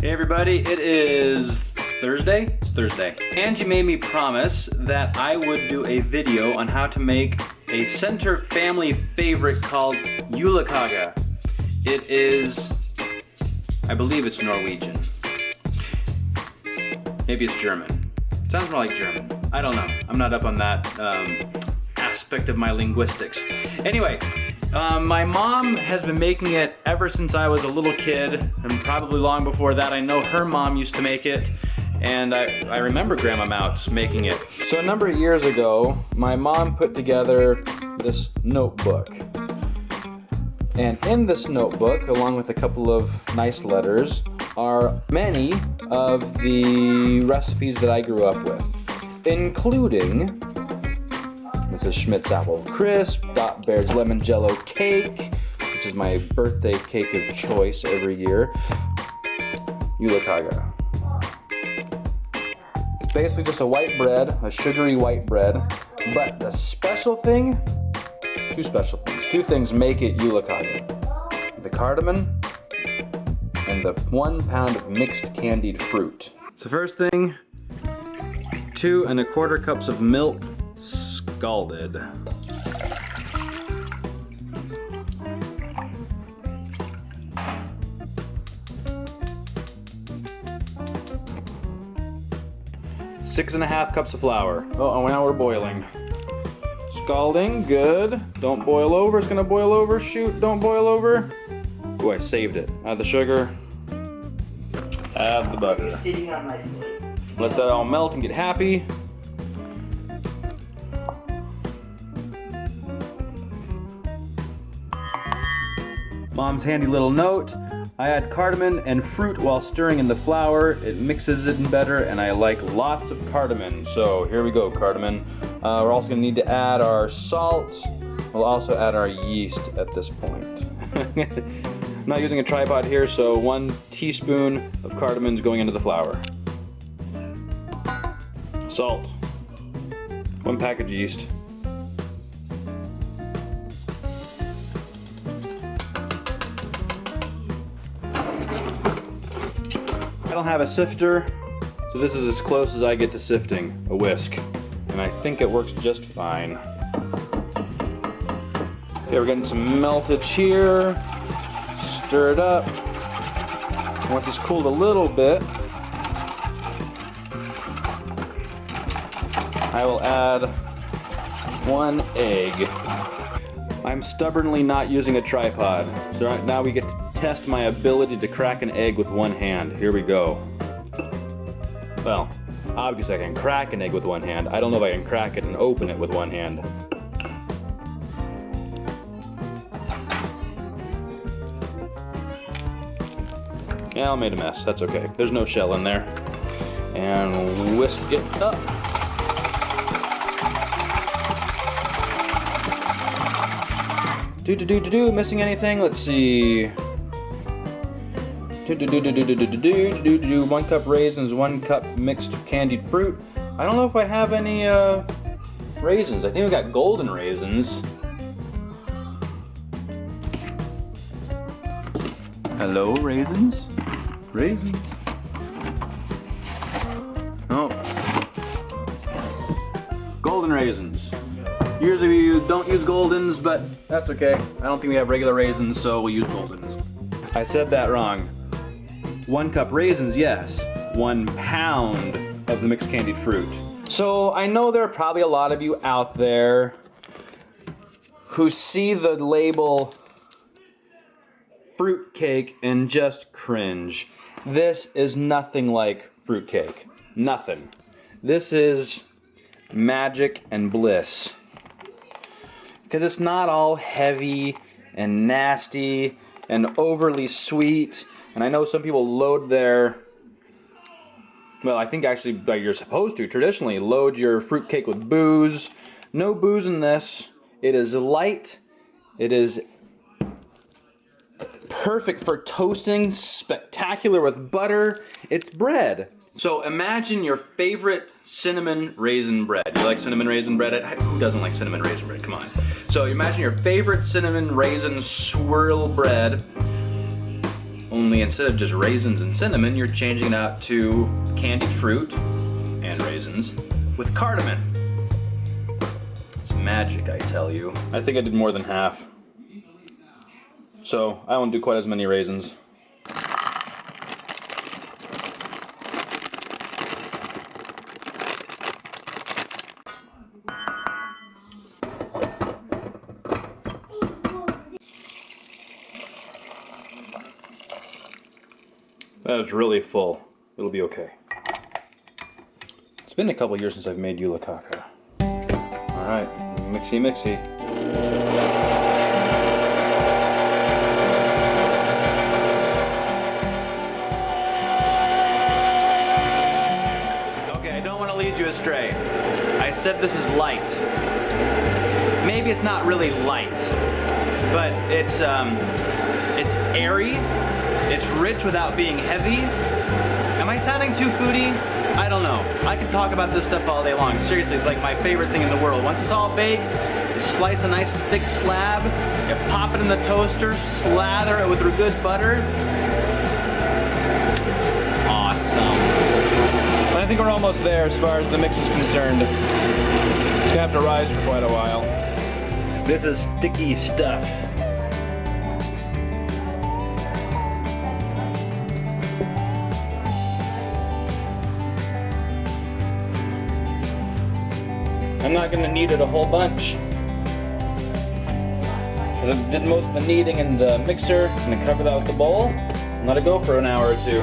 Hey everybody, it is Thursday? It's Thursday. Angie made me promise that I would do a video on how to make a center family favorite called Yulekage. It is, I believe it's Norwegian. Maybe it's German. Sounds more like German. I don't know. I'm not up on that aspect of my linguistics. Anyway, my mom has been making it ever since I was a little kid, and probably long before that. I know her mom used to make it, and I remember Grandma Mautz making it. So a number of years ago, my mom put together this notebook. And in this notebook, along with a couple of nice letters, are many of the recipes that I grew up with, including Mrs. Schmidt's Apple Crisp, Dot Baird's Lemon Jello Cake, which is my birthday cake of choice every year, Yulekage. It's basically just a white bread, a sugary white bread, but the special thing, two things make it Yulekage. The cardamon and the 1 pound of mixed candied fruit. So first thing, 2 1/4 cups of milk, scalded. Six and a half cups of flour. Oh, now we're boiling. Scalding, good. Don't boil over, it's gonna boil over. Shoot, don't boil over. Oh, I saved it. Add the sugar. Add the butter. You're sitting on my foot. Let that all melt and get happy. Mom's handy little note. I add cardamom and fruit while stirring in the flour. It mixes it in better, and I like lots of cardamom. So here we go, cardamom. We're also gonna need to add our salt. We'll also add our yeast at this point. I'm not using a tripod here, so 1 teaspoon of cardamom is going into the flour. Salt. 1 package yeast. I don't have a sifter, so this is as close as I get to sifting, a whisk. And I think it works just fine. Okay, we're getting some meltage here. Stir it up. Once it's cooled a little bit, I will add 1 egg. I'm stubbornly not using a tripod, so right now we get to test my ability to crack an egg with 1 hand. Here we go. Well, obviously I can crack an egg with 1 hand. I don't know if I can crack it and open it with 1 hand. Yeah, I made a mess. That's okay. There's no shell in there. And whisk it up. Missing anything? Let's see. 1 cup raisins, 1 cup mixed candied fruit. I don't know if I have any raisins. I think we got golden raisins. Hello, raisins? Raisins. Oh. Golden raisins. Usually you don't use goldens, but that's okay. I don't think we have regular raisins, so we'll use goldens. I said that wrong. 1 cup raisins, yes. 1 pound of the mixed candied fruit. So I know there are probably a lot of you out there who see the label fruitcake and just cringe. This is nothing like fruitcake. Nothing. This is magic and bliss. Because it's not all heavy and nasty and overly sweet. And I know some people load their, well, I think actually like you're supposed to traditionally load your fruitcake with booze. No booze in this. It is light. It is perfect for toasting, spectacular with butter. It's bread. So imagine your favorite cinnamon raisin bread. You like cinnamon raisin bread? Who doesn't like cinnamon raisin bread? Come on. So imagine your favorite cinnamon raisin swirl bread. only instead of just raisins and cinnamon, you're changing it out to candied fruit and raisins with cardamom. It's magic, I tell you. I think I did more than half. So I won't do quite as many raisins. That is really full. It'll be okay. It's been a couple years since I've made Yulekage. Alright, mixy mixy. Okay, I don't want to lead you astray. I said this is light. Maybe it's not really light, but it's airy. It's rich without being heavy. Am I sounding too foodie? I don't know. I could talk about this stuff all day long. Seriously, it's like my favorite thing in the world. Once it's all baked, you slice a nice thick slab, you pop it in the toaster, slather it with good butter. Awesome. I think we're almost there as far as the mix is concerned. It's gonna have to rise for quite a while. This is sticky stuff. I'm not going to knead it a whole bunch, because I did most of the kneading in the mixer. I'm going to cover that with the bowl and let it go for an hour or two.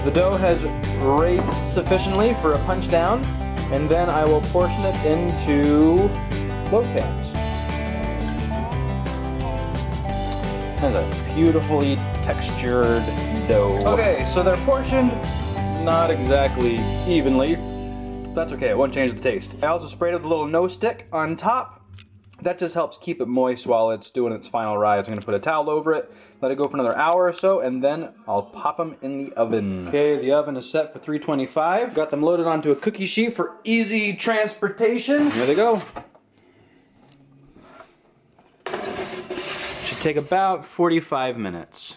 The dough has raised sufficiently for a punch down, and then I will portion it into loaf pans. And a beautifully textured dough. Okay, so they're portioned not exactly evenly. That's okay, it won't change the taste. I also sprayed it with a little no stick on top. That just helps keep it moist while it's doing its final rise. I'm gonna put a towel over it, let it go for another hour or so, and then I'll pop them in the oven. Okay, the oven is set for 325. Got them loaded onto a cookie sheet for easy transportation. Here they go. Should take about 45 minutes.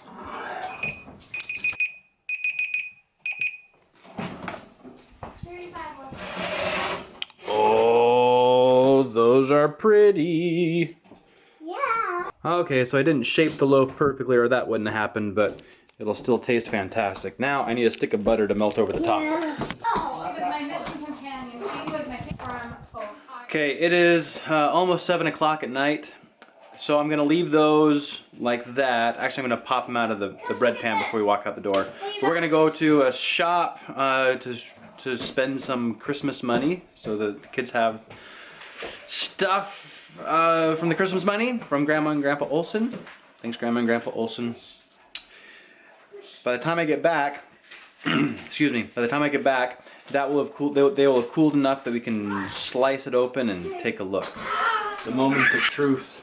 Oh, those are pretty. Yeah. Okay, so I didn't shape the loaf perfectly, or that wouldn't have happened, but it'll still taste fantastic. Now I need a stick of butter to melt over the top. Oh, she was my mission companion. She was my from Ohio. Okay, it is almost 7 o'clock at night, so I'm gonna leave those like that. Actually, I'm gonna pop them out of the bread pan before we walk out the door. But we're gonna go to a shop to spend some Christmas money, so that the kids have stuff from the Christmas money from Grandma and Grandpa Olson. Thanks, Grandma and Grandpa Olson. By the time I get back, excuse me, by the time I get back, that will have cooled. They will have cooled enough that we can slice it open and take a look. The moment of truth.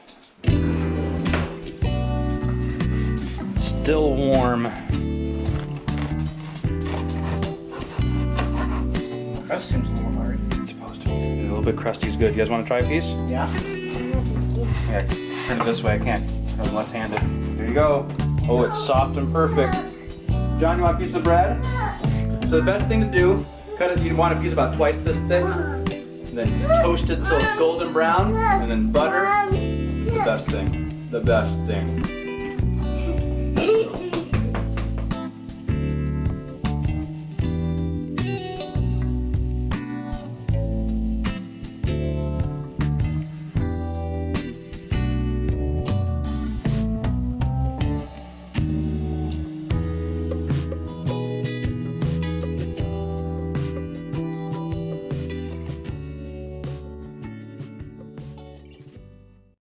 Still warm. Crust seems a little hard. It's supposed to be. A little bit crusty is good. You guys want to try a piece? Yeah. Yeah, turn it this way. I can't. I'm left-handed. Here you go. Oh, it's soft and perfect. John, you want a piece of bread? So the best thing to do, cut it. You want a piece about twice this thick. And then toast it till it's golden brown, and then butter. The best thing. The best thing.